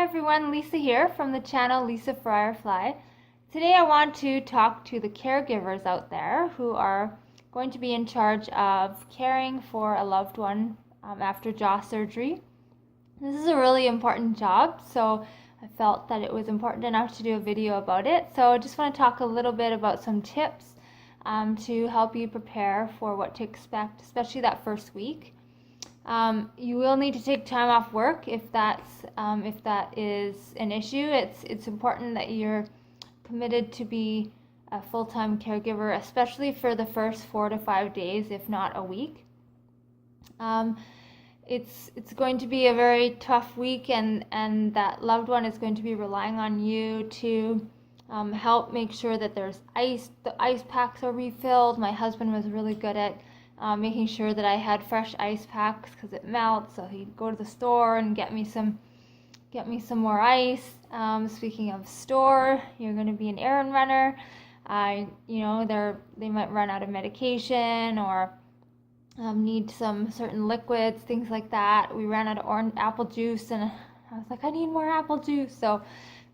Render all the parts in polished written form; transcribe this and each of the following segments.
everyone, Lisa here from the channel Lisa Firefly. Today I want to talk to the caregivers out there who are going to be in charge of caring for a loved one after jaw surgery. This is a really important job, so I felt that it was important enough to do a video about it. So I just want to talk a little bit about some tips to help you prepare for what to expect, especially that first week. You will need to take time off work if that is an issue. It's important that you're committed to be a full-time caregiver, especially for the first 4 to 5 days, if not a week. It's going to be a very tough week, and that loved one is going to be relying on you to help make sure that there's ice. The ice packs are refilled. My husband was really good at making sure that I had fresh ice packs because it melts. So he'd go to the store and get me some more ice. Speaking of store, you're going to be an errand runner. They might run out of medication or need some certain liquids, things like that. We ran out of apple juice, and I was like, I need more apple juice. So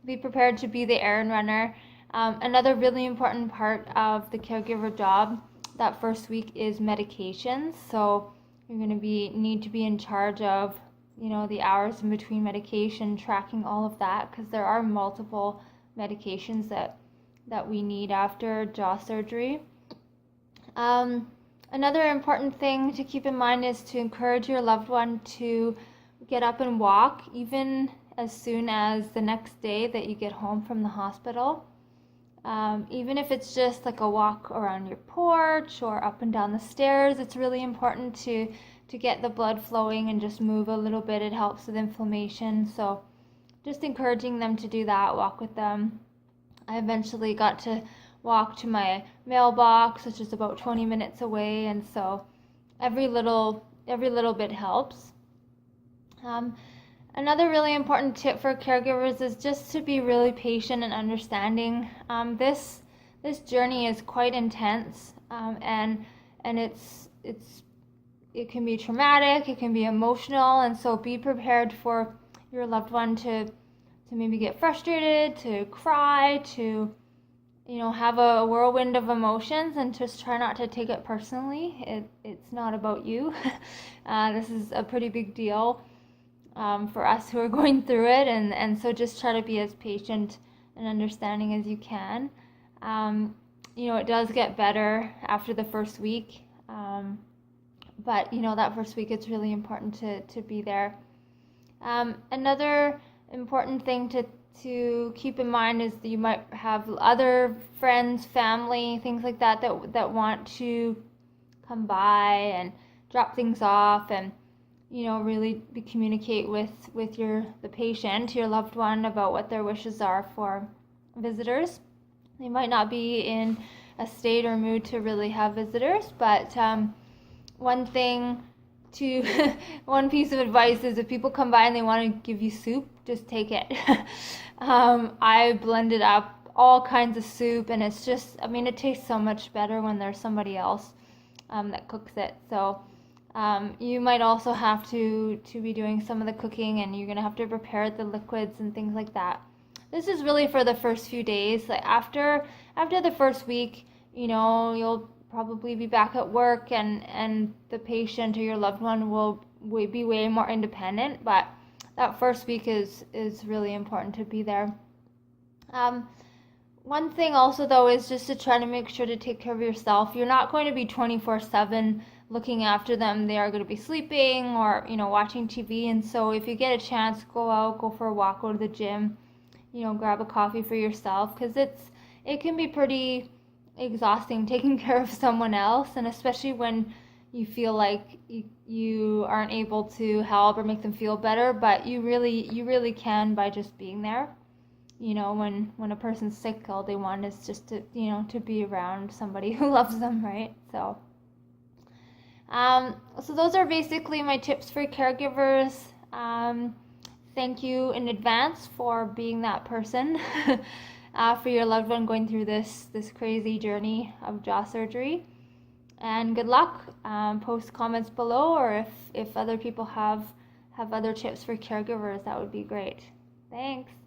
be prepared to be the errand runner. Another really important part of the caregiver job that first week is medications. So you're going to need to be in charge of the hours in between medication, tracking all of that, because there are multiple medications that we need after jaw surgery. Another important thing to keep in mind is to encourage your loved one to get up and walk, even as soon as the next day that you get home from the hospital. Even if it's just like a walk around your porch or up and down the stairs, it's really important to get the blood flowing and just move a little bit. It helps with inflammation. So just encouraging them to do that, walk with them. I eventually got to walk to my mailbox, which is about 20 minutes away, and so every little bit helps. Another really important tip for caregivers is just to be really patient and understanding. This journey is quite intense, and it can be traumatic, it can be emotional, and so be prepared for your loved one to maybe get frustrated, to cry, to have a whirlwind of emotions, and just try not to take it personally. It's not about you. This is a pretty big deal for us who are going through it, and so just try to be as patient and understanding as you can. It does get better after the first week, but that first week it's really important to be there. Another important thing to keep in mind is that you might have other friends, family, things like that want to come by and drop things off, and really communicate with the patient, your loved one, about what their wishes are for visitors. They might not be in a state or mood to really have visitors, but one piece of advice is if people come by and they want to give you soup, just take it. I blended up all kinds of soup, and it's just, it tastes so much better when there's somebody else that cooks it. So you might also have to be doing some of the cooking, and you're going to have to prepare the liquids and things like that. This is really for the first few days. Like after the first week, you'll probably be back at work, and the patient or your loved one will be way more independent, but that first week is really important to be there. One thing also, though, is just to try to make sure to take care of yourself. You're not going to be 24/7 looking after them. They are going to be sleeping or watching TV, and so if you get a chance, go out, go for a walk, go to the gym, grab a coffee for yourself, because it can be pretty exhausting taking care of someone else, and especially when you feel like you aren't able to help or make them feel better, but you really can by just being there. When a person's sick, all they want is just to be around somebody who loves them, right? So those are basically my tips for caregivers. Thank you in advance for being that person for your loved one going through this crazy journey of jaw surgery. And good luck. Post comments below, or if other people have other tips for caregivers, that would be great. Thanks.